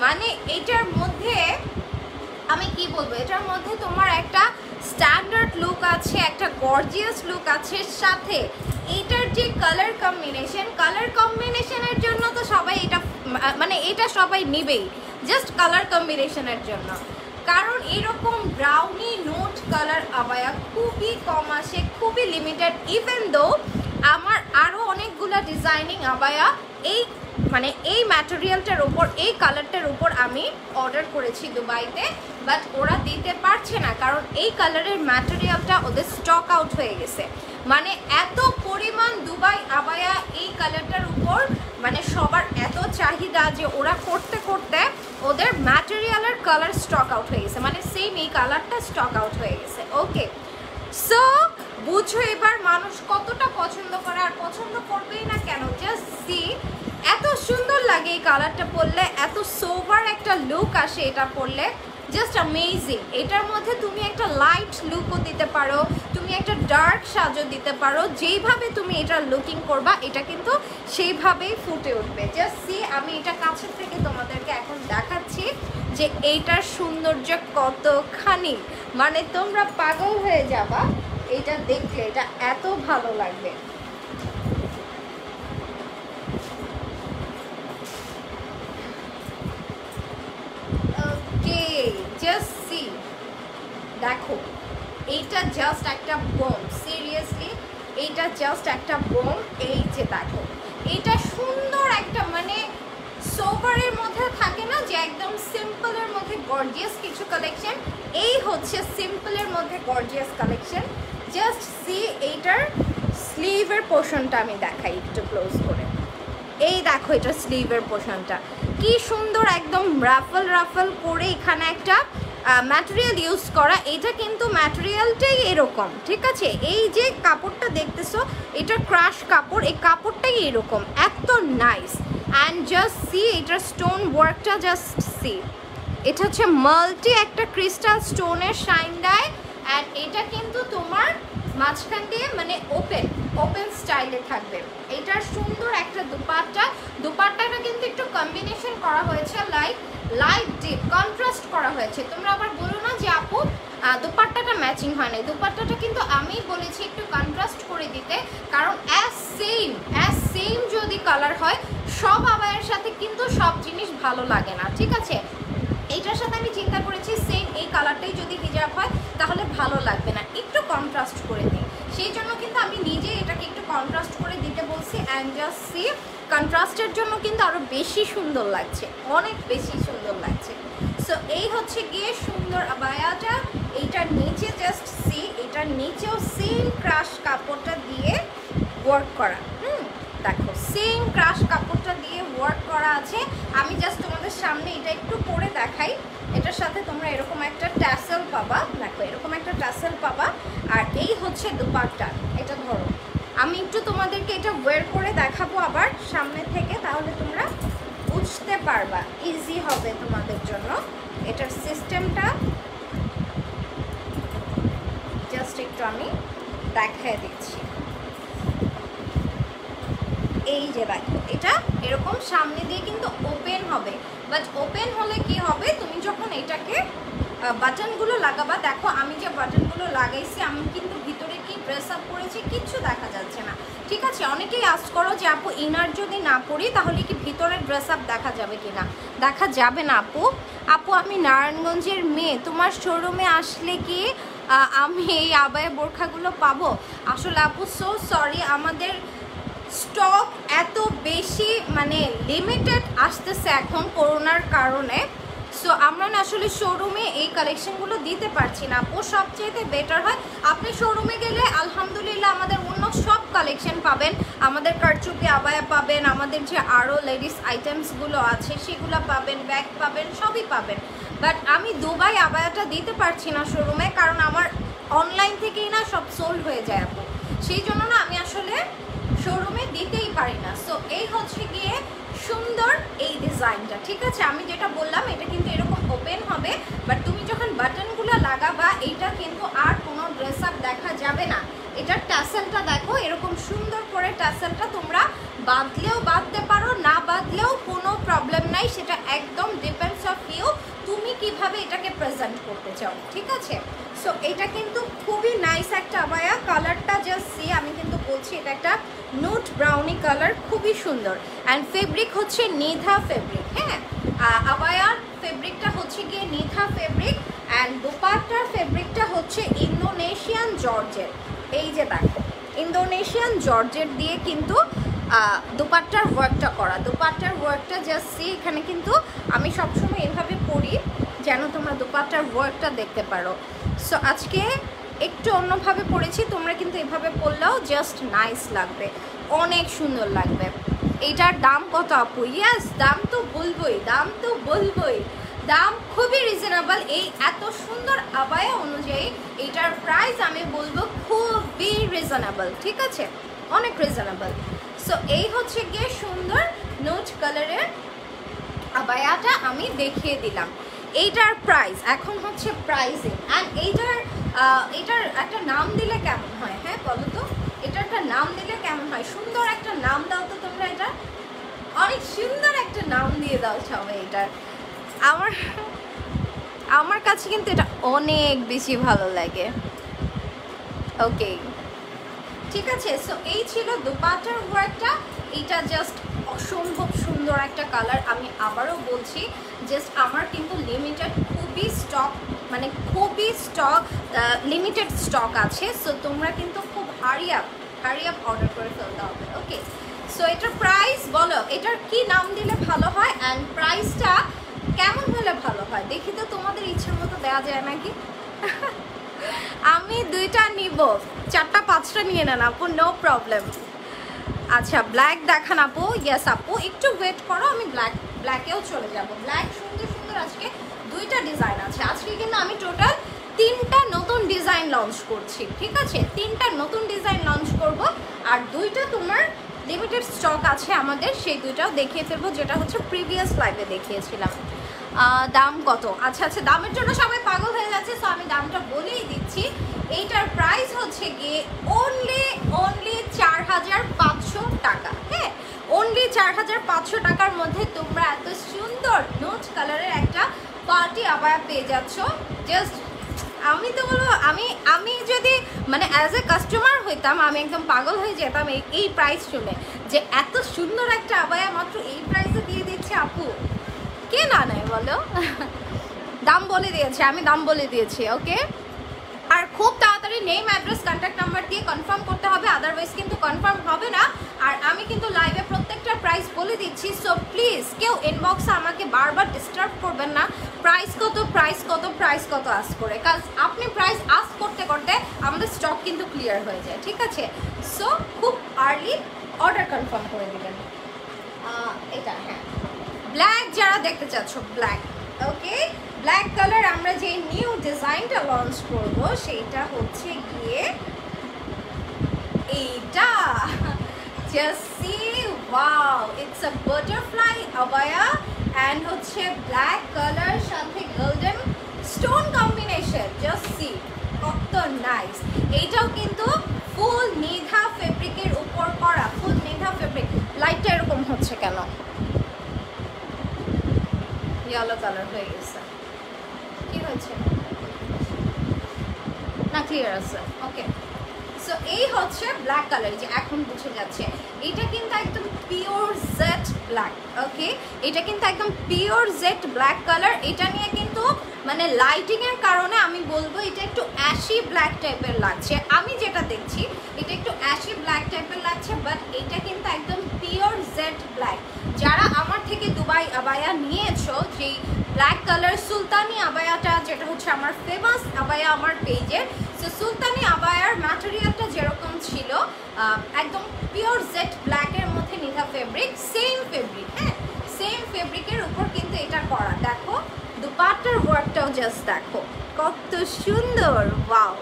মানে এটার মধ্যে আমি কি বলবো, এটার মধ্যে তোমার একটা স্ট্যান্ডার্ড লুক আছে, একটা গর্জিয়াস লুক আছে, সাথে এইটার যে কালার কম্বিনেশনের জন্য তো সবাই এটা মানে এটা সবাই নিবেই, জাস্ট কালার কম্বিনেশনের জন্য। কারণ এরকম ব্রাউনি নোট কালার আবায়া খুবই কম আসে, খুবই লিমিটেড। ইভেন দো আমার আরও অনেকগুলো ডিজাইনিং আবায়া এই মানে এই ম্যাটেরিয়ালটার উপর, এই কালারটার উপর আমি অর্ডার করেছি দুবাইতে, বাট ওরা দিতে পারছে না, কারণ এই কালারের ম্যাটেরিয়ালটা ওদের স্টক আউট হয়ে গেছে। মানে এত পরিমাণ দুবাই আবায়া এই কালারটার উপর, মানে সবার এত চাহিদা যে ওরা করতে করতে ওদের ম্যাটেরিয়ালের কালার স্টক আউট হয়ে গেছে, মানে সেম এই কালারটা স্টক আউট হয়ে গেছে। ওকে, সো বুঝো এবার মানুষ কতটা পছন্দ করে, আর পছন্দ করবেই না কেন, জাস্ট সি এত সুন্দর লাগে এই কালারটা পরলে, এত সোভার একটা লুক আসে এটা পরলে, জাস্ট অ্যামেজিং। এটার মধ্যে তুমি একটা লাইট লুকও দিতে পারো, তুমি একটা ডার্ক সাজও দিতে পারো, যেইভাবে তুমি এটা লুকিং করবা এটা কিন্তু সেইভাবেই ফুটে উঠবে। জাস্ট সি, আমি এটা কাছের থেকে তোমাদেরকে এখন দেখাচ্ছি যে এইটার সৌন্দর্য কতখানি, মানে তোমরা পাগল হয়ে যাবা এটা দেখলে, এটা এত ভালো লাগবে। ওকে, জাস্ট সি, দেখো এইটা জাস্ট একটা বোম, সিরিয়াসলি এইটা জাস্ট একটা বোম। এই যে দেখো, এটা সুন্দর একটা মানে সোভারের মধ্যে থাকে না যে একদম সিম্পলের মধ্যে গর্জিয়াস কিছু কালেকশন, এই হচ্ছে সিম্পলের মধ্যে গর্জিয়াস কালেকশন। জাস্ট সি, এইটার স্লিভের পোর্শনটা আমি দেখাই একটু ক্লোজ করে। এই দেখো এটা স্লিভের পোর্শনটা কি সুন্দর, একদম রাফল রাফল করে এখানে একটা ম্যাটেরিয়াল ইউজ করা। এটা কিন্তু ম্যাটেরিয়ালটাই এরকম, ঠিক আছে? এই যে কাপড়টা দেখতেছো এটা ক্রাশ কাপড়, এই কাপড়টাই এরকম, এত নাইস। অ্যান্ড জাস্ট সি, এটার স্টোন ওয়ার্কটা জাস্ট সি, এটা হচ্ছে মাল্টি একটা ক্রিস্টাল স্টোনের শাইন দেয়। অ্যান্ড এটা কিন্তু তোমার মাঝখান দিয়ে মানে ওপেন স্টাইলে থাকবে। এটার সুন্দর একটা দুপাট্টাটা কিন্তু একটু কম্বিনেশন করা হয়েছে, লাইট ডিপ কন্ট্রাস্ট করা হয়েছে। তোমরা আবার বলো না যে আপু দুপাট্টাটা ম্যাচিং হয় না, দুপাট্টাটা কিন্তু আমি বলেছি একটু কন্ট্রাস্ট করে দিতে, কারণ অ্যাজ সেম যদি কালার হয় সব আবায়ের সাথে কিন্তু সব জিনিস ভালো লাগে না, ঠিক আছে? এইটার সাথে আমি চিন্তা করেছি সেম এই কালারটাই যদি হিজাব হয় তাহলে ভালো লাগবে না, একটু কন্ট্রাস্ট করে দিই, সেই জন্য কিন্তু আমি নিজে এটাকে একটু কন্ট্রাস্ট করে দিতে বলছি। অ্যান্ড জাস্ট সি, কন্ট্রাস্টের জন্য কিন্তু আরও বেশি সুন্দর লাগছে, অনেক বেশি সুন্দর লাগছে। সো এই হচ্ছে গিয়ে সুন্দর আবায়াটা। এইটার নিচে জাস্ট সি, এটার নিচেও সেম ক্রাশ কাপড়টা দিয়ে ওয়ার্ক করা, দেখো সেম ক্রাশ কাপড়টা দিয়ে ওয়ার্ক করা আছে। আমি জাস্ট তোমাদের সামনে এটা একটু পরে দেখাই। এটার সাথে তোমরা এরকম একটা ট্যাসেল পাবা, দেখো এরকম একটা ট্যাসেল পাবা। আর এই হচ্ছে দুপাট্টা, এটা ধরো আমি একটু তোমাদেরকে এটা ওয়্যার করে দেখাবো আবার সামনে থেকে, তাহলে তোমরা বুঝতে পারবা, ইজি হবে তোমাদের জন্য। এটার সিস্টেমটা জাস্ট একটু আমি দেখায় দিচ্ছি। এই যে দেখো এটা এরকম সামনে দিয়ে কিন্তু ওপেন হবে, বাট ওপেন হলে কি হবে, তুমি যখন এটাকে বাটনগুলো লাগাবা, দেখো আমি যে বাটনগুলো লাগাইছি আমি কিন্তু ভিতরে কি ড্রেস আপ করেছি কিচ্ছু দেখা যাচ্ছে না, ঠিক আছে? অনেকেই আস্ক করো যে আপু ইনার যদি না পরি তাহলে কি ভিতরে ড্রেস আপ দেখা যাবে কিনা? দেখা যাবে না আপু আমি নারায়ণগঞ্জের মেয়ে, তোমার শোরুমে আসলে কি আমি এই আবায়া বোরখাগুলো পাবো? আসলে আপু সো সরি, আমাদের স্টক এত বেশি মানে লিমিটেড আসতেছে এখন করোনার কারণে। সো আমরা না আসলে শোরুমে এই কালেকশনগুলো দিতে পারছি না। আপু সবচেয়ে বেটার হয় আপনি শোরুমে গেলে আলহামদুলিল্লাহ আমাদের অন্য সব কালেকশন পাবেন, আমাদের কারচুপি আবায়া পাবেন, আমাদের যে আরও লেডিস আইটেমসগুলো আছে সেগুলো পাবেন, ব্যাগ পাবেন, সবই পাবেন। বাট আমি দুবাই আবায়াটা দিতে পারছি না শোরুমে, কারণ আমার অনলাইন থেকেই না সব সোল্ড হয়ে যায় আপু, সেই জন্য না আমি আসলে শোরুমে দিতেই পারি না। সো এই হচ্ছে গিয়ে সুন্দর এই ডিজাইনটা, ঠিক আছে? আমি যেটা বললাম এটা কিন্তু এরকম ওপেন হবে, বাট তুমি যখন বাটনগুলো লাগাবা এইটা কিন্তু আর কোনো ড্রেস আপ দেখা যাবে না। এটার ট্যাসেলটা দেখো এরকম সুন্দর করে, ট্যাসেলটা তোমরা বাঁধলেও বাঁধতে পারো, না বাঁধলেও কোনো প্রবলেম নাই, সেটা একদম ডিপেন্ডস প্রেজেন্ট করতে চাও, ঠিক আছে? সো এটা কিন্তু খুবই নাইস একটা আবায়া, কালারটা জাস্ট সি, আমি কিন্তু বলছি এটা একটা নুট ব্রাউনি কালার, খুবই সুন্দর। অ্যান্ড ফেব্রিক হচ্ছে নিধা ফেব্রিক, হ্যাঁ আবায়ার ফেব্রিকটা হচ্ছে গিয়ে নিধা ফেব্রিক, অ্যান্ড দোপাট্টার ফেব্রিকটা হচ্ছে ইন্দোনেশিয়ান জর্জেট। এই যে দেখো ইন্দোনেশিয়ান জর্জেট দিয়ে কিন্তু দোপাট্টার ওয়ার্কটা করা, দোপাট্টার ওয়ার্কটা জাস্ট সি, এখানে কিন্তু আমি সবসময় এভাবে পরি যেন তোমরা দোপাট্টার ওয়ার্কটা দেখতে পারো। সো আজকে একটু অন্যভাবে পরেছি, তোমরা কিন্তু এভাবে পরলেও জাস্ট নাইস লাগবে, অনেক সুন্দর লাগবে। এইটার দাম কত আপু? ইয়াস দাম তো বলবোই, দাম তো বলবোই, দাম খুবই রিজনেবল। এই এত সুন্দর আবায়া অনুযায়ী এইটার প্রাইস আমি বলবো খুবই রিজনেবল, ঠিক আছে, অনেক রিজনেবল। সো এই হচ্ছে গিয়ে সুন্দর নোট কালারের আবায়াটা আমি দেখিয়ে দিলাম। এইটার প্রাইস এখন হচ্ছে প্রাইসিং, অ্যান্ড এইটার একটা নাম দিলে কেমন হয়? হ্যাঁ বলো তো, এটার একটা নাম দিলে কেমন হয়? সুন্দর একটা নাম দাও তো তোমরা, এটা অনেক সুন্দর একটা নাম দিয়ে দাও সবাই এটার। আমার কাছে কিন্তু এটা অনেক বেশি ভালো লাগে। ওকে ঠিক আছে, সো এই ছিল দোপাট্টার ওয়ার্কটা। এইটা জাস্ট অসম্ভব সুন্দর একটা কালার, আমি আবারও বলছি জাস্ট আমার কিন্তু লিমিটেড খুবই স্টক, মানে খুবই স্টক, লিমিটেড স্টক আছে। সো তোমরা কিন্তু খুব হারি আপ অর্ডার করে ফেলতে হবে। ওকে সো এটার প্রাইস বলো, এটার কি নাম দিলে ভালো হয় অ্যান্ড প্রাইসটা কেমন হলে ভালো হয়? দেখি তো তোমাদের ইচ্ছা মতো দেওয়া যায় নাকি। আমি দুইটা নিব, 4টা 5টা নিয়ে নেন আপু, নো প্রবলেম। আচ্ছা ব্ল্যাক দেখান আপু। ইয়েস আপু একটু ওয়েট করো, আমি ব্ল্যাকেও চলে যাব। ব্ল্যাক সুন্দর সুন্দর আজকে 2টা ডিজাইন আছে। আজকে কিন্তু আমি টোটাল 3টা নতুন ডিজাইন লঞ্চ করছি, ঠিক আছে, 3টা নতুন ডিজাইন লঞ্চ করব, আর 2টা তোমার লিমিটেড স্টক আছে আমাদের, সেই 2টাও দেখিয়ে ফেলবো, যেটা হচ্ছে প্রিভিয়াস লাইভে দেখিয়েছিলাম। দাম কত? আচ্ছা আচ্ছা দামের জন্য সবাই পাগল হয়ে যাচ্ছে, সো আমি দামটা বলেই দিচ্ছি। এইটার প্রাইস হচ্ছে গিয়ে অনলি 4500 টাকা। হ্যাঁ অনলি 4500 টাকার মধ্যে তোমরা এত সুন্দর নোট কালারের একটা পার্টি আবায়া পেয়ে যাচ্ছ। জাস্ট আমি তো বলবো, আমি যদি মানে অ্যাজ এ কাস্টমার হইতাম আমি একদম পাগল হয়ে যেতাম এই প্রাইস শুনে, যে এত সুন্দর একটা আবায়া মাত্র এই প্রাইসে দিয়ে দিচ্ছে আপু, কে না নেয় বলো? দাম বলে দিয়েছে, আমি দাম বলে দিয়েছি। ওকে আর খুব তাড়াতাড়ি নেম অ্যাড্রেস কন্ট্যাক্ট নাম্বার দিয়ে কনফার্ম করতে হবে, আদারওয়াইজ কিন্তু কনফার্ম হবে না। আর আমি কিন্তু লাইভে প্রত্যেকটা প্রাইস বলে দিচ্ছি, সো প্লিজ কেউ ইনবক্সে আমাকে বারবার ডিস্টার্ব করবেন না প্রাইস কত প্রাইস কত প্রাইস কত আস্ক করে, কাজ আপনি প্রাইস আস্ক করতে করতে আমাদের স্টক কিন্তু ক্লিয়ার হয়ে যায়, ঠিক আছে? সো খুব আর্লি অর্ডার কনফার্ম করে দেবেন। এটা হ্যাঁ ব্ল্যাক যারা দেখতে চাচ্ছ ব্ল্যাক, ওকে ব্ল্যাক কালার আমরা যে নিউ ডিজাইনটা লঞ্চ করব সেইটা হচ্ছে গিয়ে এইটা, just see wow, it's a butterfly abaya and হচ্ছে ব্ল্যাক কালার সাথে golden stone combination, just see কত নাইস। এইটাও কিন্তু ফুল নিধা ফেব্রিকের উপর করা, ফুল নিধা ফেব্রিক। লাইটটা এরকম হচ্ছে কেন? ইয়েলো কালার হয়ে গেছে, কি হয়েছে না? ক্লিয়ার আছে, ওকে। সো এই হচ্ছে ব্ল্যাক কালার, যে এখন বুঝে যাচ্ছে এটা কিন্তু একদম পিওর জেড ব্ল্যাক। ওকে এটা কিন্তু একদম পিওর জেড ব্ল্যাক কালার। এটা নিয়ে কিন্তু মানে লাইটিংয়ের কারণে আমি বলবো এটা একটু অ্যাশি ব্ল্যাক টাইপের লাগছে, আমি যেটা দেখছি এটা একটু অ্যাশি ব্ল্যাক টাইপের লাগছে, বাট এটা কিন্তু একদম পিওর জেড ব্ল্যাক। যারা আমার থেকে দুবাই আবায়া নিয়েছো, যেই ব্ল্যাক কালার সুলতানি আবায়াটা, যেটা হচ্ছে আমার ফেমাস আবায়া আমার পেজের, সো সুলতানি আবায়ার ম্যাটেরিয়ালটা যেরকম ছিল একদম পিওর জেড ব্ল্যাকের মধ্যে নিধা ফেব্রিক, সেম ফেব্রিক, হ্যাঁ সেম ফেব্রিকের উপর কিন্তু এটা করা। দেখো দুপাট্টার ওয়ার্কটাও জাস্ট দেখো কত সুন্দর, ওয়াও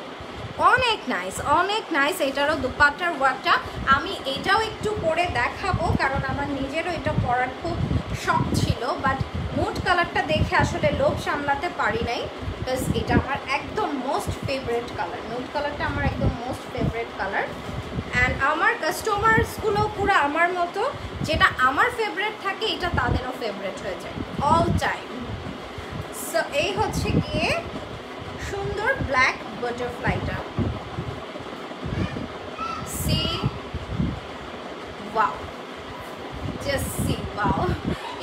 অনেক নাইস অনেক নাইস। এটারও দুপাট্টার ওয়ার্কটা আমি এটাও একটু পরে দেখাবো, কারণ আমার নিজেরও এটা পরার খুব শখ ছিল, বাট নুড কালারটা দেখে আসলে লোভ সামলাতে পারি নাই, বিকজ এটা আমার একদম মোস্ট ফেভারিট কালার। নুড কালারটা আমার একদম মোস্ট ফেভারিট কালার, অ্যান্ড আমার কাস্টমার্সগুলো পুরো আমার মতো, যেটা আমার ফেভারিট থাকে এটা তাদেরও ফেভারিট হয়ে যায় অল টাইম। সো এই হচ্ছে গিয়ে সুন্দর ব্ল্যাক বাটারফ্লাইটা। See wow, just see wow,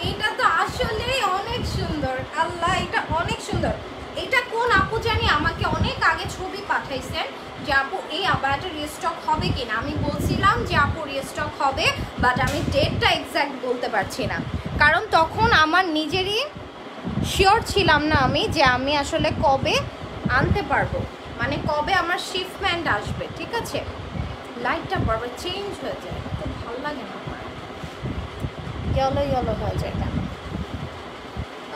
এটা তো আসলে অনেক সুন্দর। আল্লাহ, এটা অনেক সুন্দর। এটা কোন আপু জানি আমাকে অনেক আগে ছবি পাঠাইছেন যে আপু এই আবায়াটা রিস্টক হবে কিনা। আমি বলছিলাম যে আপু রিস্টক হবে, বাট আমি ডেটটা এক্স্যাক্ট বলতে পারছি না, কারণ তখন আমার নিজেরই শিওর ছিলাম না আমি যে আমি আসলে কবে আনতে পারবো, মানে কবে আমার শিপমেন্ট আসবে। ঠিক আছে, লাইটটা বারবার চেঞ্জ হয়ে যায়, খুব ভালো লাগে না আমার, ইয়েলো ইয়েলো হয়ে যায় কেন।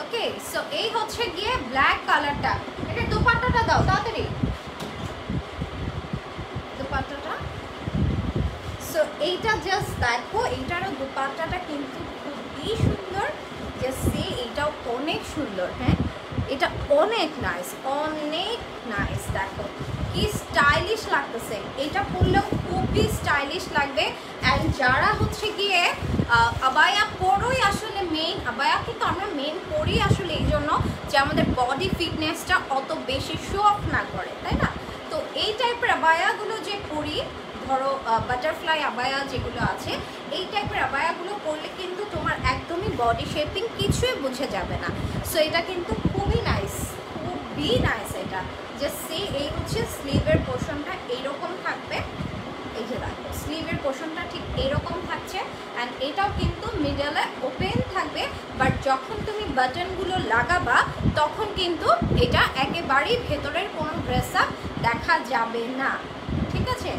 ওকে, সো এই হচ্ছে গিয়ে ব্ল্যাক কালারটা। এটা দোপাট্টাটা দাও তাড়াতাড়ি, দোপাট্টাটা। সো এইটা জাস্ট দেখো, এইটারও দোপাট্টাটা কিন্তু খুবই সুন্দর। জাস্ট সি, এইটাও অনেক সুন্দর। হ্যাঁ, এটা অনেক নাইস, অনেক নাইস। দেখো কি স্টাইলিশ লাগতেছে, এটা পরলেও খুবই স্টাইলিশ লাগবে। অ্যান্ড যারা হচ্ছে গিয়ে আবায়া পরোই আসলে মেইন, আবায়া কিন্তু আমরা মেইন পরি আসলে এই জন্য যে আমাদের বডি ফিটনেসটা অত বেশি শো অফ না করে, তাই না? তো এই টাইপের আবায়াগুলো যে পরি, ধরো বাটারফ্লাই আবায়া যেগুলো আছে, এই টাইপের আবায়াগুলো পরলে কিন্তু তোমার একদমই বডি শেপিং কিছুই বুঝে যাবে না। সো এটা কিন্তু খুবই নাইস, খুবই নাইস। এটা জাস্ট সি, এই হচ্ছে স্লিভের পোর্শনটা এইরকম থাকবে। এই যে দেখো স্লিভের পোর্শনটা ঠিক এইরকম থাকছে, অ্যান্ড এটাও কিন্তু মিডলে ওপেন থাকবে, বাট যখন তুমি বাটনগুলো লাগাবা তখন কিন্তু এটা একেবারেই ভেতরের কোনো ড্রেস আপ দেখা যাবে না। ঠিক আছে,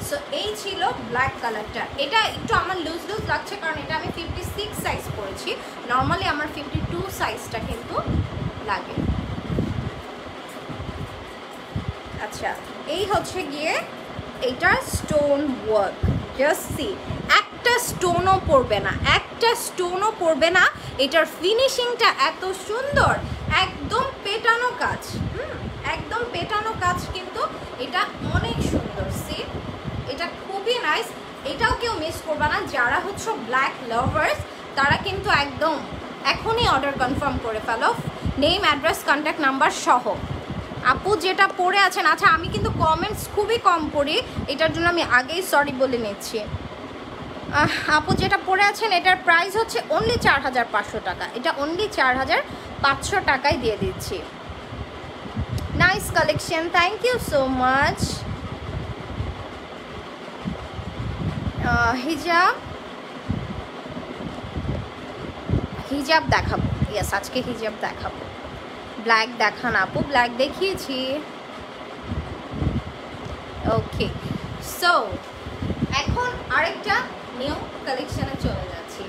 সো এই ছিল ব্ল্যাক কালারটা। এটা একটু আমার লুজ লুজ লাগছে কারণ এটা আমি 56 সাইজ পরেছি, নর্মালি আমার 52 সাইজটা কিন্তু লাগে। আচ্ছা, এই হচ্ছে গিয়ে এটা স্টোন ওয়ার্ক। জাস্ট সি, একটা স্টোনও পড়বে না, একটা স্টোনও পড়বে না। এটার ফিনিশিংটা এত সুন্দর, একদম পেটানো কাজ। একদম পেটানো কাজ, কিন্তু এটা অনেক সুন্দর। সি, এটা খুবই নাইস। এটাও কেউ মিস করবে না, যারা হচ্ছে ব্ল্যাক লাভার্স তারা কিন্তু একদম এখনই অর্ডার কনফার্ম করে ফেলো, নেম, অ্যাড্রেস, কন্ট্যাক্ট নাম্বার সহ। আপু যেটা পরে আছেন, আচ্ছা আমি কিন্তু কমেন্টস খুবই কম পড়ি, এটার জন্য আমি আগেই সরি বলে নিচ্ছি। আপু যেটা পরে আছেন এটার প্রাইস হচ্ছে অনলি 4500 টাকা, এটা অনলি 4500 টাকায় দিয়ে দিচ্ছি। Nice collection, thank you so much. হিজাব, হিজাব দেখাবো, ইয়েস আজকে হিজাব দেখাবো। ব্ল্যাক দেখান আপু, ব্ল্যাক দেখিয়েছি। ওকে, সো এখন আরেকটা নিউ কালেকশনে চলে যাচ্ছি।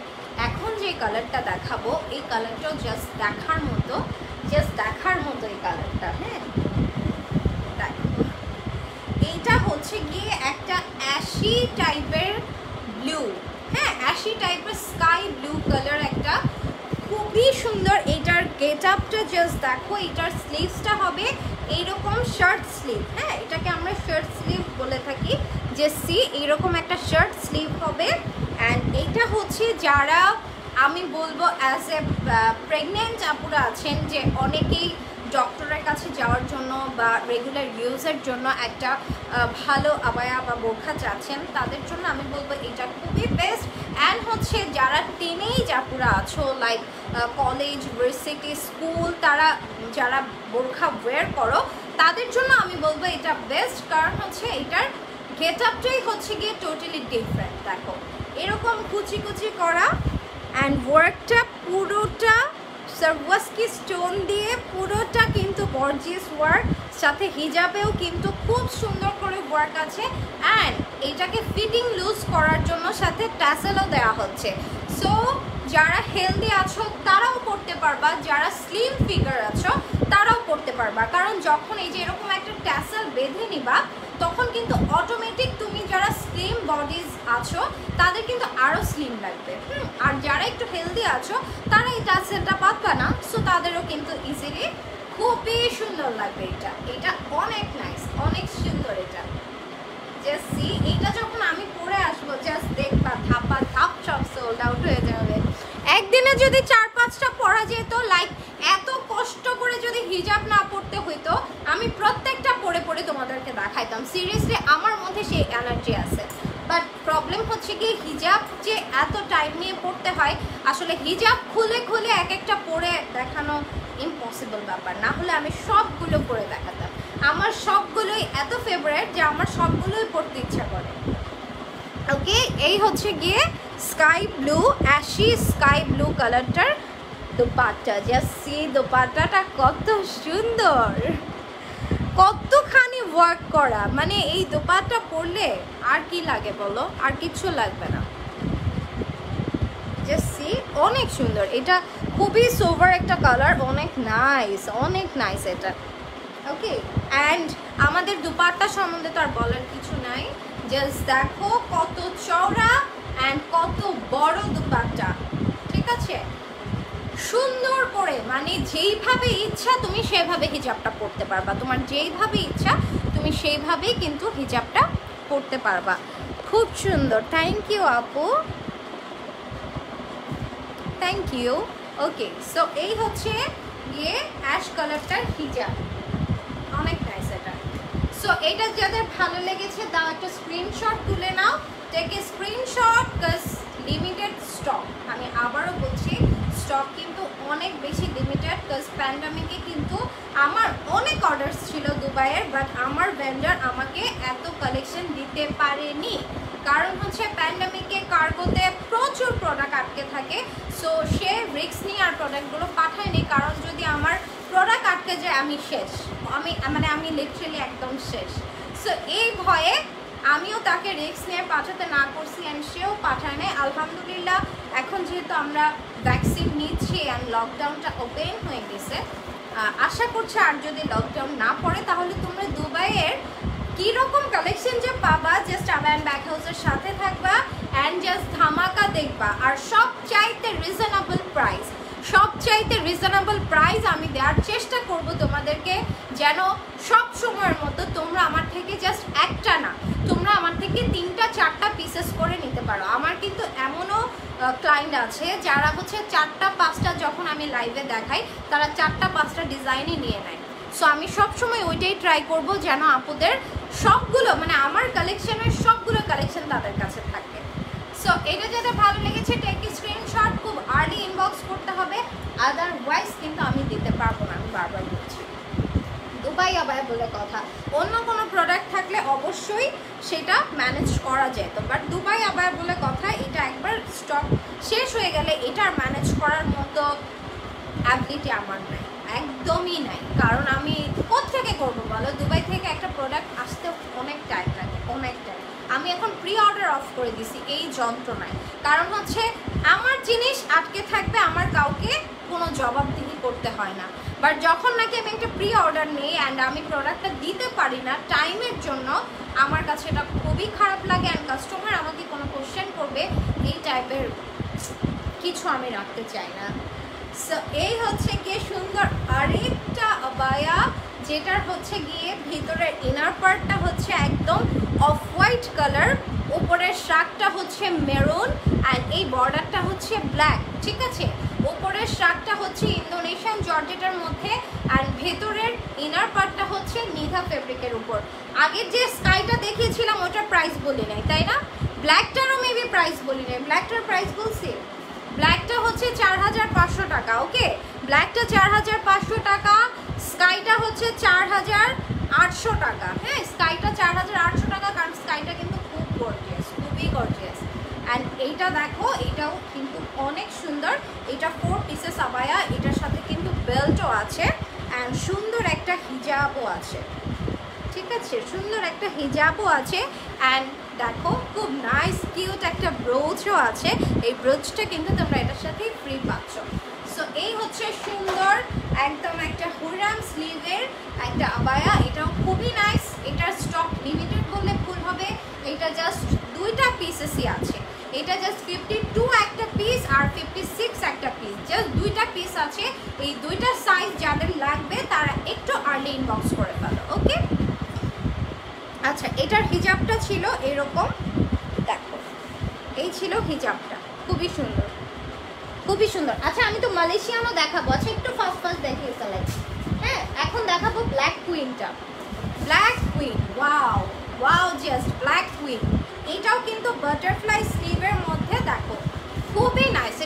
এখন যে কালারটা দেখাবো এই কালারটাও জাস্ট দেখার মতো, জাস্ট দেখার মতো এই কালারটা। হ্যাঁ দেখো, এইটা হচ্ছে গিয়ে একটা অ্যাশি টাইপের ব্লু, হ্যাঁ অ্যাশি টাইপের স্কাই ব্লু কালার, একটা খুবই সুন্দর। এটার গেট আপটা জাস্ট দেখো, এটার স্লিভসটা হবে এইরকম শার্ট স্লিভ। হ্যাঁ, এটাকে আমরা শার্ট স্লিভ বলে থাকি, যে সি এইরকম একটা শার্ট স্লিভ হবে। অ্যান্ড এইটা হচ্ছে যারা আমি বলবো অ্যাজ এ প্রেগনেন্ট আপুরা আছেন, যে অনেকেই ডক্টরের কাছে যাওয়ার জন্য বা রেগুলার ইউজের জন্য একটা ভালো আবায়া বা বোরখা চাচ্ছেন, তাদের জন্য আমি বলবো এটা খুবই বেস্ট। অ্যান্ড হচ্ছে যারা টিনেজ আপুরা আছো, লাইক কলেজ, ইউনিভার্সিটি, স্কুল, তারা যারা বোরখা ওয়্যার করো, তাদের জন্য আমি বলবো এটা বেস্ট। কারণ হচ্ছে এটার গেট আপটাই হচ্ছে গিয়ে টোটালি ডিফারেন্ট। দেখো এরকম কুচি কুচি করা, অ্যান্ড ওয়ার্কটা পুরোটা সার্ভাসকি স্টোন দিয়ে, পুরোটা কিন্তু গর্জিয়াস ওয়ার্ক, সাথে হিজাবেও কিন্তু খুব সুন্দর করে ওয়ার্ক আছে। অ্যান্ড এটাকে ফিটিং লুজ করার জন্য সাথে ট্যাসেলও দেওয়া হচ্ছে। সো যারা হেলদি আছো তারাও পড়তে পারবা, যারা স্লিম ফিগার আছো তারাও পড়তে পারবা। কারণ যখন এই যে এরকম একটা ট্যাসেল বেঁধে নিবা, তখন কিন্তু অটোমেটিক তুমি যারা স্লিম বডিজ আছো তাদের কিন্তু আরও স্লিম লাগবে। আর যারা একটু হেলদি আছো তারা এই ট্যাসেলটা পাতবা না, সো তাদেরও কিন্তু ইজিলি খুবই সুন্দর লাগবে। এটা অনেক নাইস, অনেক সুন্দর। এটা জাস্ট সি, এটা যখন আমি পরে আসবো জাস্ট দেখবা ধাপা ধাপ সব সোল্ড আউট হয়ে যাবে। একদিনে যদি 4-5টা পরা যেত, লাইক এত কষ্ট করে যদি সিরিয়াসলি আমার মধ্যে সেই এনার্জি আছে। বাট প্রবলেম হচ্ছে কি হিজাব যে এত টাইম নিয়ে পড়তে হয়, আসলে হিজাব খুলে খুলে এক একটা পরে দেখানো ইম্পসিবল ব্যাপার, না হলে আমি সবগুলো পরে দেখাতাম। আমার সবগুলোই এত ফেভারিট যে আমার সবগুলোই পড়তে ইচ্ছা করে। ওকে, এই হচ্ছে গিয়ে sky blue, ashy sky blue কালারটার দোপাট্টা। জাস্ট সি দোপাট্টাটা কত সুন্দর, কতখানি ওয়ার্ক করা, মানে এই দোপাট্টা পরলে আর কি লাগে বলো, আর কিচ্ছু লাগবে না। জাস্ট সি, অনেক সুন্দর, এটা খুবই সোভার একটা কালার, অনেক নাইস, অনেক নাইস এটা। ওকে, অ্যান্ড আমাদের দোপাট্টা সম্বন্ধে তো আর বলার কিছু নাই, জাস্ট দেখো কত চওড়া অ্যান্ড কত বড় দোপাট্টা, ঠিক আছে? সুন্দর করে, মানে যেইভাবে ইচ্ছা তুমি সেভাবে হিজাবটা পরতে পারবা, তোমার যেইভাবে ইচ্ছা তুমি সেইভাবেই কিন্তু হিজাবটা পরতে পারবা। খুব সুন্দর, থ্যাংক ইউ আপু, থ্যাংক ইউ। ওকে, সো এই হচ্ছে গিয়ে অ্যাশ কালারটার হিজাব, অনেক নাইস এটা। সো এটা যাদের ভালো লেগেছে দাও একটা স্ক্রিনশট তুলে নাও, take a screenshot, cause limited stock. আমি আবারও বলছি স্টক কিন্তু অনেক বেশি লিমিটেড, কজ প্যান্ডামিকে কিন্তু আমার অনেক অর্ডারস ছিল দুবাইয়ের, বাট আমার ভেন্ডার আমাকে এত কালেকশন দিতে পারেনি, কারণ হচ্ছে প্যান্ডামিকে কার্গোতে প্রচুর প্রোডাক্ট আটকে থাকে। সো সে রিস্ক নিয়ে আর প্রোডাক্টগুলো পাঠায়নি, কারণ যদি আমার প্রোডাক্ট আটকে যায় আমি শেষ, আমি লিটারালি একদম শেষ। সো এই ভয়ে আমিও তাকে রিস্ক নিয়ে পাঠাতে না করছি, অ্যান্ড সেও পাঠায় নাই। আলহামদুলিল্লাহ এখন যেহেতু আমরা ভ্যাকসিন নিচ্ছি অ্যান্ড লকডাউনটা ওপেন হয়ে গেছে, আশা করছি আর যদি লকডাউন না পড়ে তাহলে তোমরা দুবাইয়ের কীরকম কালেকশন যে পাবা, জাস্ট আবায়ান ব্যাগ হাউসের সাথে থাকবা অ্যান্ড জাস্ট ধামাকা দেখবা। আর সবচাইতে রিজনেবল প্রাইস, সবচাইতে রিজনেবল প্রাইস আমি দেওয়ার চেষ্টা করব তোমাদেরকে, যেন সব সময়ের মতো তোমরা আমার থেকে জাস্ট একটা না, তোমরা আমার থেকে 3টা 4টা পিসেস করে নিতে পারো। আমার কিন্তু এমনও ক্লায়েন্ট আছে যারা হচ্ছে 4টা 5টা যখন আমি লাইভে দেখাই তারা 4টা 5টা ডিজাইনই নিয়ে নেয়। সো আমি সবসময় ওইটাই ট্রাই করব যেন আপুদের সবগুলো, মানে আমার কালেকশনের সবগুলো কালেকশন তাদের কাছে থাকে। সো এটা যেটা ভালো লেগেছে টেক স্ক্রিনশট, খুব আর্লি ইনবক্স করতে হবে, আদারওয়াইজ কিন্তু আমি দিতে পারবো না, আমি বারবার বলছি। দুবাই আবায়া বলে কথা, অন্য কোনো প্রোডাক্ট থাকলে অবশ্যই সেটা ম্যানেজ করা যেত, বাট দুবাই আবায়া বলে কথা, এটা একবার স্টক শেষ হয়ে গেলে এটার ম্যানেজ করার মতো অ্যাবিলিটি আমার নাই, একদমই নাই। কারণ আমি কোত্থেকে করবো বলো, দুবাই থেকে একটা প্রোডাক্ট আসতে অনেক টাইম লাগে, অনেক টাইম। আমি এখন প্রি অর্ডার অফ করে দিছি এই যন্ত্রণায়, কারণ হচ্ছে আমার জিনিস আটকে থাকবে, আমার কাউকে কোনো জবাবদিহি করতে হয় না। বাট যখন নাকি আমি একটা প্রি অর্ডার নিই অ্যান্ড আমি প্রোডাক্টটা দিতে পারি না টাইমের জন্য, আমার কাছে এটা খুবই খারাপ লাগে, অ্যান্ড কাস্টমার আমাকে কোনো কোশ্চেন করবে, এই টাইপের কিছু আমি রাখতে চাই না। সো এই হচ্ছে গিয়ে সুন্দর আরেকটা আবায়া, যেটার হচ্ছে গিয়ে ভিতরের ইনার পার্টটা হচ্ছে একদম অফ হোয়াইট কালার, উপরের শার্টটা হচ্ছে মেরুন অ্যান্ড এই বর্ডারটা হচ্ছে ব্ল্যাক, ঠিক আছে? উপরের শার্টটা হচ্ছে ইন্দোনেশিয়ান জর্জেটের মধ্যে অ্যান্ড ভেতরের ইনার পার্টটা হচ্ছে নিধা ফেব্রিকের উপর। আগের যে স্কাইটা দেখিয়েছিলাম ওটার প্রাইস বলি নাই, তাই না? ব্ল্যাকটারও মেবি প্রাইস বলি নাই, ব্ল্যাকটার প্রাইস বলছি, ব্ল্যাকটা হচ্ছে 4500 টাকা। ওকে, ব্ল্যাকটা 4500 টাকা, স্কাইটা হচ্ছে 4800 টাকা। হ্যাঁ, স্কাইটা 4800 টাকা, কারণ স্কাইটা কিন্তু খুব গর্জিয়াস, খুবই গর্জিয়াস। অ্যান্ড এইটা দেখো, এটাও কিন্তু অনেক সুন্দর, এটা 4 পিসেস আবায়া, এটার সাথে কিন্তু বেল্টও আছে অ্যান্ড সুন্দর একটা হিজাবও আছে, ঠিক আছে? সুন্দর একটা হিজাবও আছে অ্যান্ড দেখো খুব নাইস কিউট একটা ব্রোচও আছে, এই ব্রোচটা কিন্তু তোমরা এটার সাথেই ফ্রি পাচ্ছ। সো এই হচ্ছে সুন্দর একদম একটা হুরাম স্লিভের একটা আবায়া, এটাও খুবই নাইস। এটার স্টক লিমিটেড বললে ভুল হবে, এটা জাস্ট 2টা পিসেসই আছে, এটা জাস্ট 52 একটা পিস আর 56 একটা পিস, জাস্ট 2টা পিস আছে। এই 2টা সাইজ যাদের লাগবে তারা একটু আর্লি ইনবক্স করে ফেলো। ওকে, আচ্ছা, এটার হিজাবটা ছিল এরকম, দেখো এই ছিল হিজাবটা, খুবই সুন্দর, খুবই সুন্দর। আচ্ছা, আমি তো মালয়েশিয়ানও দেখাবো, আচ্ছা একটু ফাস্ট ফাস্ট দেখিয়ে ফেলাই। হ্যাঁ, এখন দেখাবো ব্ল্যাক কুইনটা, black queen. Wow, wow just black queen, এটাও কিন্তু বাটারফ্লাই স্লিভের মধ্যে দেখো খুবই নাইস।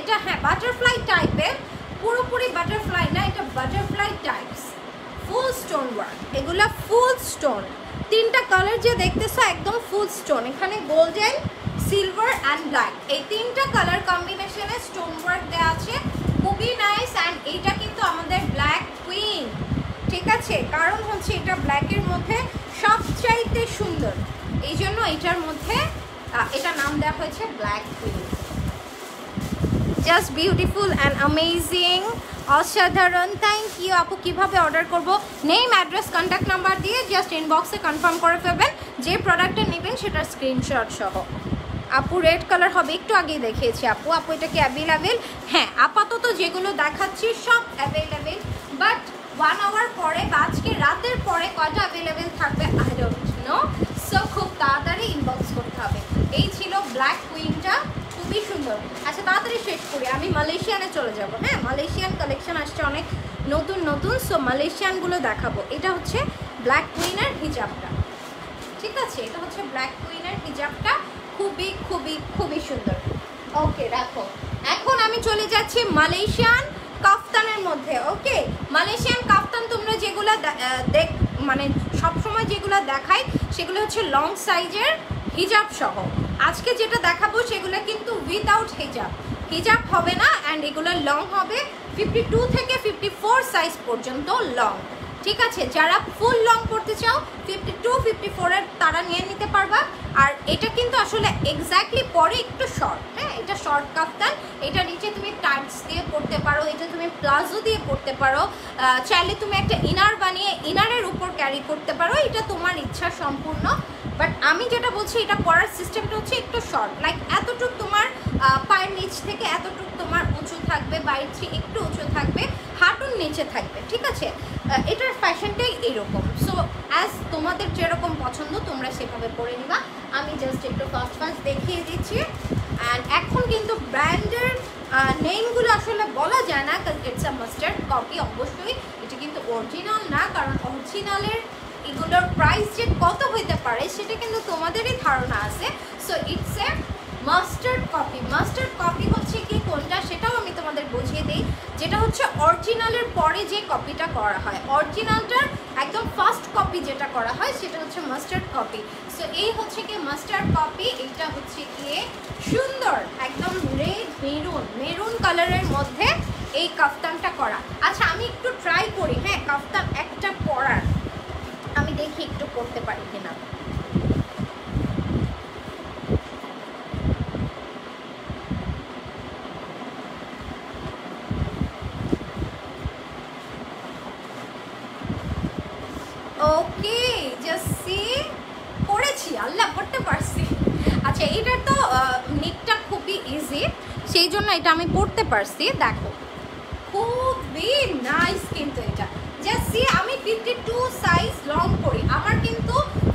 এটা হ্যাঁ বাটারফ্লাই টাইপের, পুরোপুরি বাটারফ্লাই না, এটা বাটারফ্লাই টাইপস, ফুল স্টোন ওয়ার্ক, এগুলা ফুল স্টোন। তিনটা কালার যে দেখতেছো একদম ফুল স্টোন, এখানে গোল্ডেন, সিলভার অ্যান্ড ব্ল্যাক, এই তিনটা কালার কম্বিনেশনে স্টোন ওয়ার্ক দেওয়া আছে, খুবই নাইস। অ্যান্ড এইটা কিন্তু আমাদের ব্ল্যাক কুইন, ঠিক আছে, কারণ হচ্ছে এটা ব্ল্যাকের মধ্যে সবচাইতে সুন্দর, এই জন্য এটার মধ্যে এটা নাম দেওয়া হয়েছে black queen. Just beautiful and amazing, অসাধারণ। থ্যাংক ইউ আপু। কীভাবে অর্ডার করব? নেম, অ্যাড্রেস, কন্ট্যাক্ট নাম্বার দিয়ে জাস্ট ইনবক্সে কনফার্ম করে ফেলবেন যে প্রোডাক্টটা নেবেন সেটার স্ক্রিনশট সহ। আপু রেড কালার হবে, একটু আগেই দেখিয়েছি আপু। আপু এটা কি অ্যাভেলেবেল? হ্যাঁ আপাতত যেগুলো দেখাচ্ছি সব অ্যাভেলেবেল, বাট 1 আওয়ার পরে বা আজকে রাতের পরে কয়টা অ্যাভেলেবেল থাকবে আই ডোন্ট নো, সো খুব তাড়াতাড়ি ইনবক্স করতে হবে। এই ছিল ব্ল্যাক কুইনটা, খুবই সুন্দর। আচ্ছা তাড়াতাড়ি শেষ করি, আমি মালয়েশিয়ানে চলে যাব। হ্যাঁ মালয়েশিয়ান কালেকশন আসছে অনেক নতুন নতুন, সো মালয়েশিয়ানগুলো দেখাবো। এটা হচ্ছে ব্ল্যাক কুইনের হিজাবটা, ঠিক আছে, এটা হচ্ছে ব্ল্যাক কুইনের হিজাবটা, খুবই খুবই খুবই সুন্দর। ওকে রাখো, এখন আমি চলে যাচ্ছি মালয়েশিয়ান কাফতানের মধ্যে। ওকে মালয়েশিয়ান কাফতান তোমরা যেগুলো মানে সবসময় যেগুলো দেখাই সেগুলো হচ্ছে লং সাইজের হিজাব সহ। আজকে যেটা দেখাবো সেগুলো কিন্তু উইদাউট হিজাব, হিজাব হবে না, অ্যান্ড এগুলো লং হবে 52 থেকে 54 সাইজ পর্যন্ত লং, ঠিক আছে। যারা ফুল লং করতে চাও 52 54-এর তারা নিয়ে নিতে পারবা। আর এটা কিন্তু আসলে এক্স্যাক্টলি পরে একটু শর্ট, হ্যাঁ এটা শর্ট কাফতান, এটা নিচে তুমি টাইটস দিয়ে পরতে পারো, এটা তুমি প্লাজো দিয়ে পরতে পারো, চাইলে তুমি একটা ইনার বানিয়ে ইনারের উপর ক্যারি করতে পারো, এটা তোমার ইচ্ছা সম্পূর্ণ। বাট আমি যেটা বলছি এটা পরার সিস্টেমটা হচ্ছে একটু শর্ট, লাইক এতটুকু তোমার পায়ের নিচ থেকে এতটুকু তোমার উঁচু থাকবে, বাইর থেকে একটু উঁচু থাকবে, হাঁটুর নিচে থাকবে, ঠিক আছে। এটার ফ্যাশনটাই এইরকম, সো অ্যাজ তোমাদের যেরকম পছন্দ তোমরা সেভাবে পরে নিবা। আমি জাস্ট একটু ফার্স্ট দেখিয়ে দিচ্ছি। অ্যান্ড এখন কিন্তু ব্র্যান্ডের নেমগুলো আসলে বলা যায় না, কারণ ইটস আ মাস্টার্ড কপি, অবশ্যই এটা কিন্তু অরিজিনাল না, কারণ অরিজিনালের এগুলোর প্রাইস যে কত হইতে পারে সেটা কিন্তু তোমাদেরই ধারণা আছে। So it's a mustard copy. Mustard copy হচ্ছে কি কোনটা সেটাও আমি তোমাদের বুঝিয়ে দিই, যেটা হচ্ছে অরিজিনালের পরে যে কপিটা করা হয়, অরিজিনালটার একদম ফার্স্ট কপি যেটা করা হয় সেটা হচ্ছে মাস্টার্ড কপি। সো এই হচ্ছে কি মাস্টার্ড কপি, এইটা হচ্ছে গিয়ে সুন্দর একদম রেড মেরুন কালারের মধ্যে এই কাফতানটা করা। আচ্ছা আমি একটু ট্রাই করি, হ্যাঁ কাফতান একটা পরার, আমি দেখি একটু করতে পারি কিনা। ওকে জাস্ট সি, পড়েছি, আল্লাহ করতে পারছি। আচ্ছা এটার তো নিকটা খুবই ইজি, সেই জন্য এটা আমি পড়তে পারছি। দেখো খুবই নাইস কিন্তু এটা, জাস্ট সি আমি 52 সাইজ লং করি, আমার কিন্তু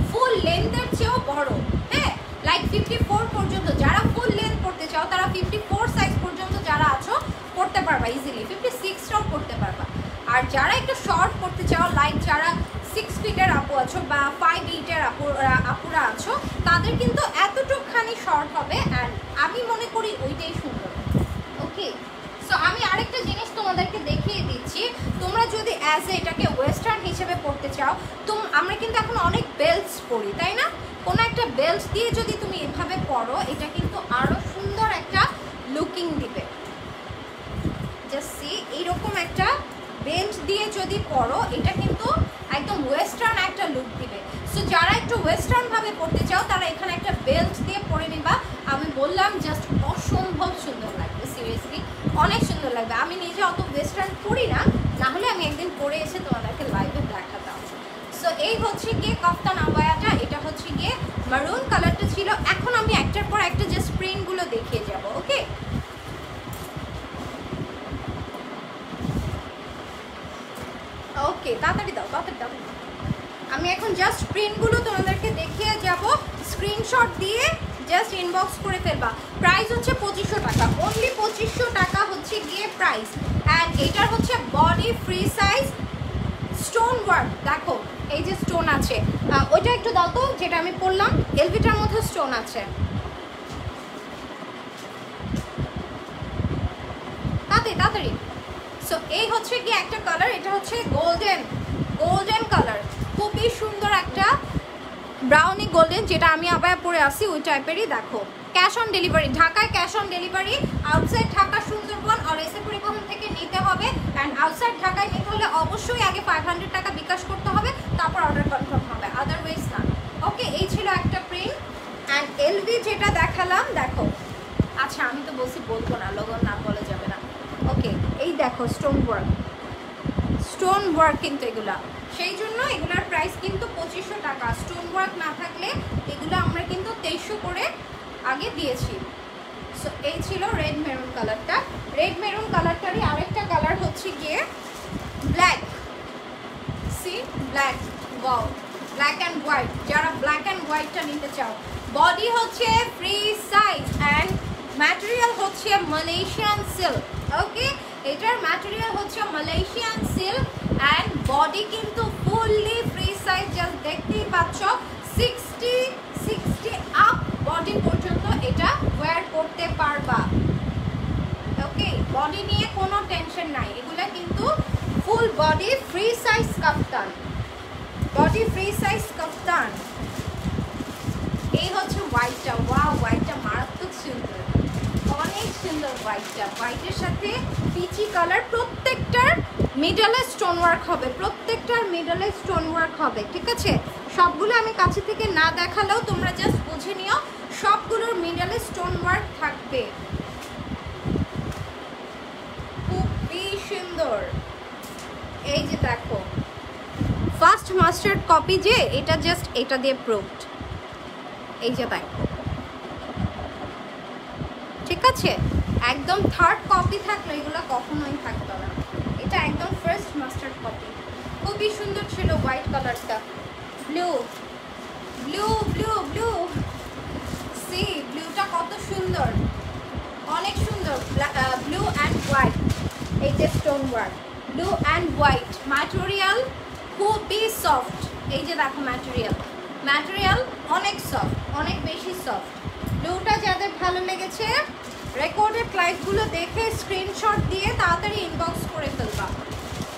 ফুল লেন্থের চেয়েও বড়, হ্যাঁ লাইক 54 পর্যন্ত। যারা ফুল লেন্থ পড়তে চাও তারা 54 সাইজ পর্যন্ত যারা আছো পড়তে পারবা ইজিলি, 56টাও পড়তে পারবা। আর যারা একটু শর্ট পড়তে চাও, লাইক যারা 6 ফিটের আপু আছো বা 5 ফিটের আপুরা আছো, তাদের কিন্তু এতটুকখানি শর্ট হবে, অ্যান্ড আমি মনে করি ওইটাই সুন্দর। ওকে সো আমি আরেকটা জিনিস তোমাদেরকে দেখিয়ে দিচ্ছি, তোমরা যদি অ্যাজ এটাকে ওয়েস্টার্ন হিসেবে পড়তে চাও, আমরা কিন্তু এখন অনেক বেল্টস পরি তাই না, কোনো একটা বেল্ট দিয়ে যদি তুমি এভাবে পরো এটা কিন্তু আরও সুন্দর একটা লুকিং দিবে। জাস্ট সি এইরকম একটা বেল্ট দিয়ে যদি পরো এটা কিন্তু একদম ওয়েস্টার্ন একটা লুক দিবে। সো যারা একটু ওয়েস্টার্নভাবে পড়তে চাও তারা এখানে একটা বেল্ট দিয়ে পরে নিবা, আমি বললাম জাস্ট অসম্ভব সুন্দর লাগবে, সিরিয়াসলি অনেক সুন্দর লাগবে। আমি নিজে অত ওয়েস্টার্ন পরি না, না হলে আমি একদিন পরে এসে তোমাদেরকে লাইভে দেখাতাম। সো এই হচ্ছে গিয়ে কাফতান আবায়াটা, এটা হচ্ছে গিয়ে মারুন কালারটা ছিল। এখন আমি একটার পর একটা জাস্ট প্রিন্টগুলো দেখিয়ে যাব। ওকে ওকে তাড়াতাড়ি দাও, আমি এখন জাস্ট প্রিন্টগুলো তোমাদেরকে দেখিয়ে যাব, স্ক্রিনশট দিয়ে জাস্ট ইনবক্স করে ফেলবা। প্রাইস হচ্ছে 2500 টাকা, অনলি 2500 টাকা হচ্ছে গিয়ে প্রাইস। অ্যান্ড এটার হচ্ছে body free size stone work দেখো, এই যে স্টোন আছে, ওইটা একটু দাও তো যেটা আমি পরলাম, এলভিটার মধ্যে স্টোন আছে, তাড়াতাড়ি। সো এই হচ্ছে কি একটা কালার, এটা হচ্ছে গোল্ডেন কালার, খুবই সুন্দর একটা ব্রাউনি গোল্ডেন, যেটা আমি আবার পরে আসি ওই টাইপেরই। দেখো ক্যাশ অন ডেলিভারি, ঢাকায় cash on delivery, outside Dhaka Sundarban আর এসে পরিবহন থেকে নিতে হবে। অ্যান্ড আউটসাইড ঢাকায় নিতে হলে অবশ্যই আগে 500 টাকা বিকাশ করতে হবে, তারপর অর্ডার কনফার্ম হবে, আদারওয়াইজ না। ওকে, এই ছিল একটা প্রিন্ট। অ্যান্ড এলভি যেটা দেখালাম দেখো, আচ্ছা আমি তো বলবো না, লোগো না বলে যাবে না। ওকে, এই দেখো স্টোন ওয়ার্ক কিন্তু এগুলা, সেই জন্য এগুলার প্রাইস কিন্তু 2500 টাকা। স্টোন ওয়ার্ক না থাকলে এগুলো আমরা কিন্তু 2300 করে আগে দিয়েছি। সো এই ছিল রেড মেরুন কালারটা। রেড মেরুন কালারটারই আরেকটা কালার হচ্ছে গিয়ে black, see black, wow, black and white. যারা ব্ল্যাক অ্যান্ড হোয়াইটটা নিতে চাও, বডি হচ্ছে ফ্রি সাইজ অ্যান্ড ম্যাটেরিয়াল হচ্ছে মালয়েশিয়ান সিল্ক। ওকে, এটার ম্যাটেরিয়াল হচ্ছে মালয়েশিয়ান সিল্ক অ্যান্ড বডি কিন্তু ফুললি ফ্রি সাইজ, জাস্ট দেখতেই পাচ্ছ 60 আপ বডি পর্যন্ত এটা ওয়্যার করতে পারবা। ওকে, বডি নিয়ে কোনো টেনশন নাই, এগুলা কিন্তু ফুল বডি ফ্রি সাইজ কাফতান, বডি ফ্রি সাইজ কাফতান। এই হচ্ছে হোয়াইটটা, ওয়াও হোয়াইটটা মারাত্মক সুন্দর, অনেক সুন্দর হোয়াইটটা, হোয়াইটের সাথে পিচি কালার। প্রত্যেকটার মিডলে স্টোন ওয়ার্ক হবে, প্রত্যেকটার মিডলে স্টোন ওয়ার্ক হবে, ঠিক আছে? সবগুলো আমি কাছে থেকে না দেখালেও তোমরা জাস্ট বুঝে নিও, সবগুলোর মিডলে স্টোন ওয়ার্ক থাকবে, খুবই সুন্দর। এই যে দেখো ফার্স্ট মাস্টার্ড কপি, যে এটা জাস্ট এটা দিয়ে প্রুভড, এই যে দেখো, ঠিক আছে? একদম থার্ড কপি থাকলে এগুলো কখনোই থাকতো না, এটা একদম ফার্স্ট মাস্টার্ড কপি। খুবই সুন্দর ছিল হোয়াইট কালারটা, blue blue blue blue, sea ব্লুটা কত সুন্দর, অনেক সুন্দর, ব্লু অ্যান্ড হোয়াইট। এই যে stone work, blue and white, material খুবই সফট। এই যে দেখো ম্যাটেরিয়াল অনেক সফট, অনেক বেশি সফট। ব্লুটা যাদের ভালো লেগেছে রেকর্ডেড লাইভগুলো দেখে স্ক্রিনশট দিয়ে তাড়াতাড়ি ইনবক্স করে ফেলবা।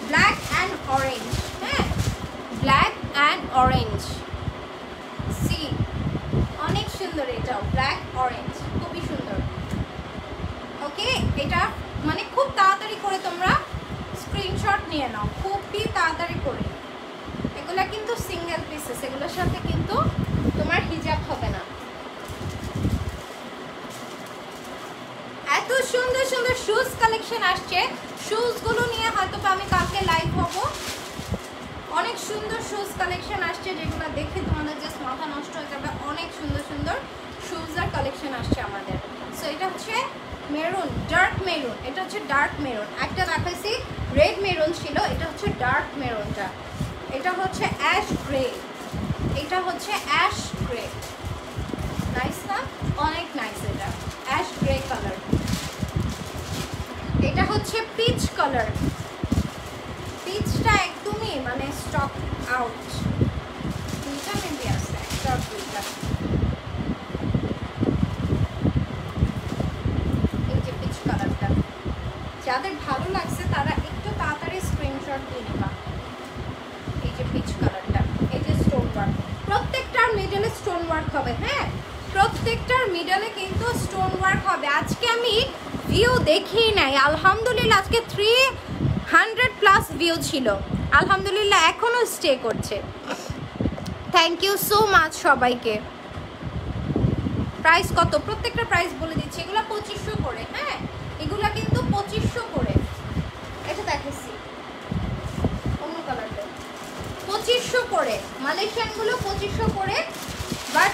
ব্ল্যাক অ্যান্ড অরেঞ্জ, হ্যাঁ ব্ল্যাক অ্যান্ড অরেঞ্জ, সি অনেক সুন্দর, এটাও ব্ল্যাক অরেঞ্জ, খুবই সুন্দর। ওকে, এটা মানে খুব তাড়াতাড়ি করে তোমরা স্ক্রিনশট নিয়ে নাও, খুবই তাড়াতাড়ি করে। এগুলা কিন্তু সিঙ্গেল পিসেস, এগুলোর সাথে কিন্তু তোমার হিজাব হবে না। এত সুন্দর সুন্দর শুজ কালেকশন আসছে, শুজগুলো নিয়ে হয়তো আমি কালকে লাইভ হব। অনেক সুন্দর শুজ কালেকশন আসছে, যেগুলো দেখে তোমাদের জাস্ট মাথা নষ্ট হয়ে যাবে। অনেক সুন্দর সুন্দর শুজের কালেকশন আসছে আমাদের। সো এটা হচ্ছে মেরুন, ডার্ক মেরুন, এটা হচ্ছে ডার্ক মেরুন। একটা দেখাইছি রেড মেরুন ছিল, এটা হচ্ছে ডার্ক মেরুনটা। এটা হচ্ছে অ্যাশ গ্রে, এটা হচ্ছে অ্যাশ গ্রে, নাইস না? অনেক নাইস, এটা অ্যাশ গ্রে কালার। এটা হচ্ছে পিচ কালার, পিচটা একদমই মানে স্টক আউট, দুইটা মেবি আছে, একটা দুইটা। এই যে পিচ কালারটা, যাদের ভালো লাগছে তারা একটু তাড়াতাড়ি স্ক্রিনশট দিয়ে নেবা। এই যে পিচ কালারটা, এই যে স্টোন ওয়ার্ক, প্রত্যেকটার মিডলে স্টোন ওয়ার্ক হবে, হ্যাঁ প্রত্যেকটার মিডলে কিন্তু স্টোন ওয়ার্ক হবে। আজকে আমি ভিউ দেখিই নাই, আলহামদুলিল্লাহ আজকে 300+ ভিউ ছিল, আলহামদুলিল্লাহ এখনো স্টে করছে। থ্যাংক ইউ সো মাচ সবাইকে। প্রাইস কত? প্রত্যেকটা প্রাইস বলে দিচ্ছি, এগুলো 2500 করে, হ্যাঁ এগুলো কিন্তু 2500 করে। এটা দেখেছি অন্য কালারটা 2500 করে, মালয়েশিয়ানগুলো 2500 করে, বাট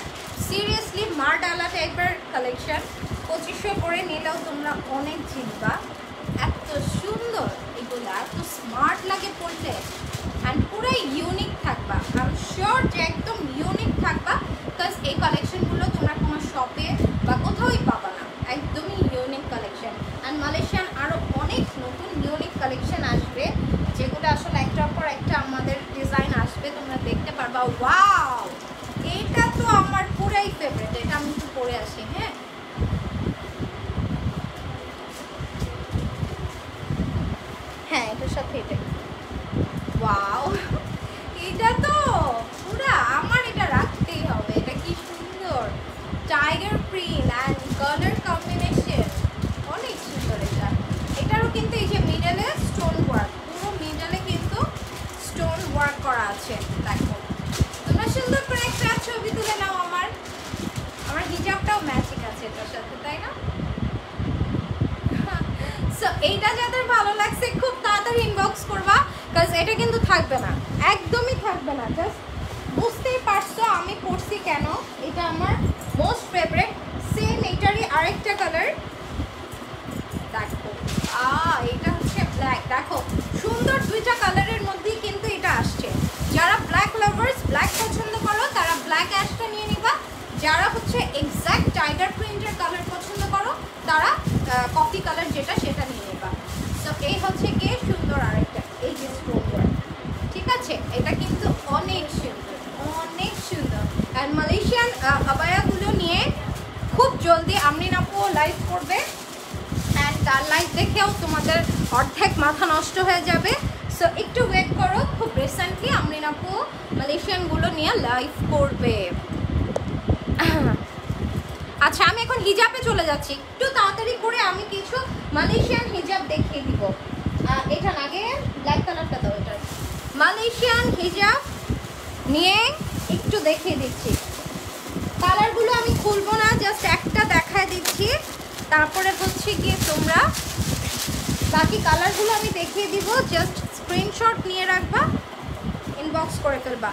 সিরিয়াসলি মার ডালা টাইপের কালেকশন 2500 করে নিলেও তোমরা অনেক জিতবা। এত সুন্দর এগুলো, এত স্মার্ট লাগে পড়লে, অ্যান্ড পুরো ইউনিক থাকবা। আই এম শিওর যে একদম ইউনিক থাকবা, বিকজ এই কালেকশনগুলো তোমরা কোনো শপে বা কোথাওই পাবা না, একদমই ইউনিক কালেকশন। অ্যান্ড মালয়েশিয়ান আরও অনেক নতুন ইউনিক কালেকশন আসবে, যেগুলো আসলে একটার পর একটা আমাদের ওয়াও, এটা তো আমার পুরাই ফেভারিট। এটা আমি একটু পরে আসি। হ্যাঁ, হ্যাঁ, এটার সাথে এটা। ওয়াও, এটা তো পুরা আমার, এটা রাখতেই হবে। এটা কি সুন্দর tiger print and colour combination, অনেক সুন্দর। এটা এটারও কিন্তু এই যে মিডলে স্টোন ওয়ার্ক, পুরো মিডলে কিন্তু স্টোন ওয়ার্ক করা আছে। দেখো তোমরা সুন্দর করে একটা ছবি তুলে নাও। আমার হিজাবটাও ম্যাচিং আছে এটার সাথে, তাই না? সো এইটা যাদের ভালো লাগছে খুব তাড়াতাড়ি ইনবক্স করবা, কারণ এটা কিন্তু থাকবে না, একদমই থাকবে না। জাস্ট বুঝতেই পারছো আমি পরছি কেন। এটা আমার মোস্ট ফেভারিট। সেম এটারই আরেকটা কালার, দেখো এটা হচ্ছে ব্ল্যাক। দেখো সুন্দর দুইটা কালারের মধ্যেই কিন্তু এটা আসছে। যারা ব্ল্যাক লাভার্স, ব্ল্যাক পছন্দ করো, তারা ব্ল্যাক অ্যাশটা নিয়ে নিবা। যারা হচ্ছে এক্স্যাক্ট টাইগার প্রিন্টের কালার পছন্দ করো, তারা কফি কালার যেটা সেটা নিয়ে নেবা। তো এই হচ্ছে গিয়ে সুন্দর আরেকটা, এই যে স্টোন ওয়ার্ক, ঠিক আছে? এটা কিন্তু অনেক সুন্দর, অনেক সুন্দর। আর মালয়েশিয়ান আবায়াগুলো নিয়ে খুব জলদি আমরিন আপু লাইভ করবে, অ্যান্ড তার লাইভ দেখেও তোমাদের অর্ধেক মাথা নষ্ট হয়ে যাবে। সো একটু ওয়েট করো, খুব রিসেন্টলি আমরিন আপু মালয়েশিয়ানগুলো নিয়ে লাইভ করবে। আচ্ছা, আমি এখন হিজাবে চলে যাচ্ছি। একটু তাড়াতাড়ি করে আমি কিছু মালয়েশিয়ান হিজাব দেখিয়ে দিব। এটা আগে ব্ল্যাক কালারটা দাও। এটা মালয়েশিয়ান হিজাব নিয়ে একটু দেখিয়ে দিচ্ছি। কালারগুলো আমি খুলবো না, জাস্ট একটা দেখায় দিচ্ছি। তারপরে হচ্ছে গিয়ে তোমরা বাকি কালারগুলো আমি দেখিয়ে দিব। জাস্ট স্ক্রিনশট নিয়ে রাখবা, ইনবক্স করে ফেলবা।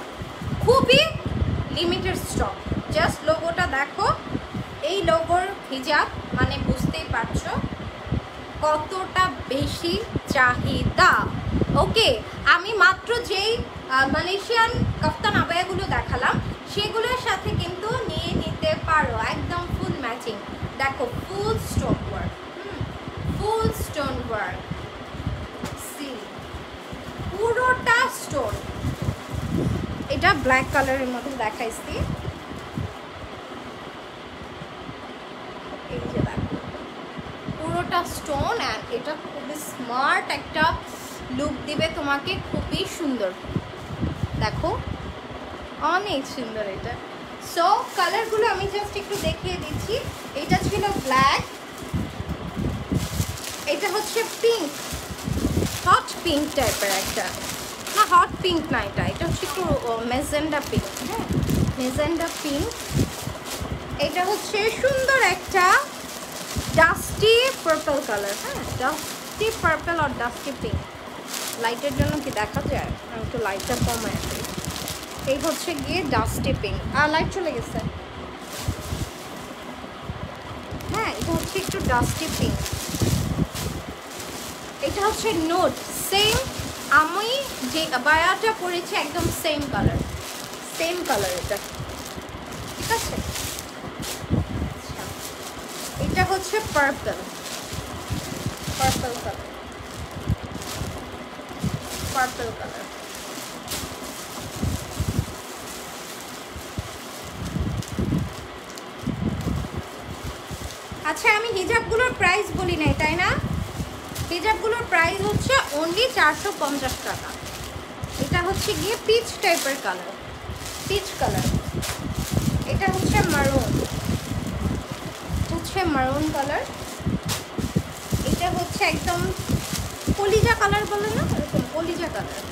খুবই লিমিটেড স্টক। জাস্ট লোগোটা দেখো, এই লোগোর হিজাব মানে বুঝতেই পারছো কতটা বেশি চাহিদা। ওকে, আমি মাত্র যেই মালয়েশিয়ান কাফতান আবায়াগুলো দেখালাম সেগুলোর সাথে কিন্তু নিয়ে নিতে পারো, একদম ফুল ম্যাচিং। দেখো full stone work, full stone work, see পুরোটা স্টোন। এটা ব্ল্যাক কালারের মধ্যে দেখাইছি। এই যে দেখো পুরোটা স্টোন, অ্যান্ড এটা খুবই স্মার্ট একটা লুক দিবে তোমাকে, খুবই সুন্দর। দেখো অনেক সুন্দর এটা। সো কালারগুলো আমি জাস্ট একটু দেখিয়ে দিচ্ছি। এটা ছিল ব্ল্যাক, এটা হচ্ছে পিঙ্ক, হট পিঙ্ক টাইপের একটা, না হট পিঙ্ক না, এটা হচ্ছে একটু মেজেন্ডা পিঙ্ক। হ্যাঁ, মেজেন্ডা পিঙ্ক। এটা হচ্ছে সুন্দর একটা ডাস্টি পার্পল কালার। হ্যাঁ, ডাস্টি পার্পল আর ডাস্টি পিঙ্ক। লাইটের জন্য কি দেখা যায়? আমি একটু লাইটটা কমায় দিই। এই হচ্ছে গিয়ে ডাস্টি পিঙ্ক। আর লাইট চলে গেছে। হ্যাঁ, এটা হচ্ছে একটু ডাস্টি পিঙ্ক। এটা হচ্ছে নোট, সেম আমি যে বায়াটা পরেছি একদম সেম কালার, সেম কালার এটা, ঠিক আছে? আচ্ছা, এটা হচ্ছে purple, purple colour, purple colour. আচ্ছা, আমি হিজাবগুলোর প্রাইস বলি নাই, তাই না? হিজাবগুলোর প্রাইস হচ্ছে অনলি 450 টাকা। এটা হচ্ছে গিয়ে পিচ টাইপের কালার, পিচ কালার। এটা হচ্ছে মারুন, হচ্ছে মারুন কালার। এটা হচ্ছে একদম কলিজা কালার বলে না, এরকম কলিজা কালার,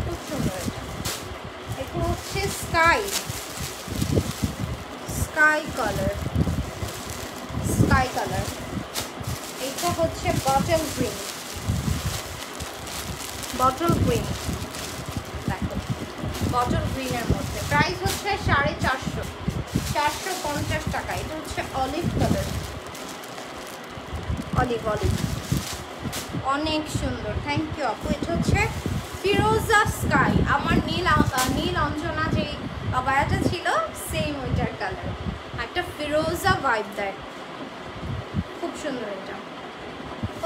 খুব সুন্দর এটা। এটা হচ্ছে sky, sky colour, sky colour. এটা হচ্ছে বটল গ্রিন, বটল গ্রিন। দেখো বটল গ্রিনের মধ্যে প্রাইস হচ্ছে 450, 450 টাকা। এটা হচ্ছে অলিভ কালার, অলিভ, অলিভ, অনেক সুন্দর। থ্যাংক ইউ আপু। এটা হচ্ছে ফিরোজা স্কাই। আমার নীল অঞ্জনা যে আবায়াটা ছিল সেম ওইটার কালার, একটা ফিরোজা ভাইব দেয়, খুব সুন্দর এটা।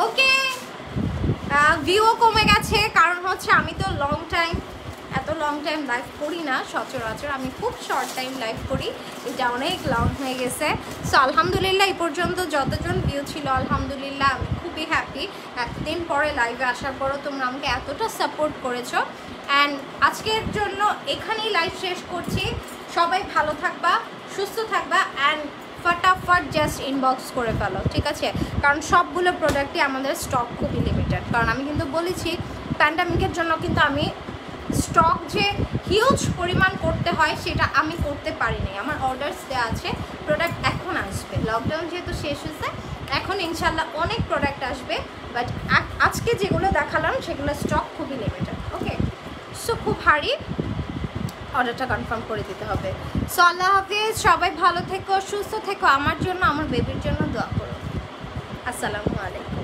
ওকে, ভিউও কমে গেছে, কারণ হচ্ছে আমি তো লং টাইম এত লং টাইম লাইভ করি না সচরাচর, আমি খুব শর্ট টাইম লাইভ করি, এটা অনেক লং হয়ে গেছে। সো আলহামদুলিল্লাহ এই পর্যন্ত যতজন ভিউ ছিল আলহামদুলিল্লাহ আমি খুবই হ্যাপি। এতদিন পরে লাইভে আসার পরও তোমরা আমাকে এতটা সাপোর্ট করেছো। অ্যান্ড আজকের জন্য এখানেই লাইভ শেষ করছি। সবাই ভালো থাকবা, সুস্থ থাকবা, অ্যান্ড ফটাফট জাস্ট ইনবক্স করে ফেলো, ঠিক আছে? কারণ সবগুলো প্রোডাক্টই আমাদের স্টক খুবই লিমিটেড। কারণ আমি কিন্তু বলেছি প্যান্ডামিকের জন্য কিন্তু আমি স্টক যে হিউজ পরিমাণ করতে হয় সেটা আমি করতে পারিনি। আমার অর্ডার্স দেওয়া আছে, প্রোডাক্ট এখন আসবে। লকডাউন যেহেতু শেষ হয়েছে, এখন ইনশাল্লাহ অনেক প্রোডাক্ট আসবে, বাট আজকে যেগুলো দেখালাম সেগুলো স্টক খুবই লিমিটেড। ওকে, সো খুব হারি অর্ডারটা কনফার্ম করে দিতে হবে। সো আল্লাহ হাফিজ, সবাই ভালো থেকো, সুস্থ থেকো, আমার জন্য আমার বেবির জন্য দোয়া করো। আসসালামু আলাইকুম।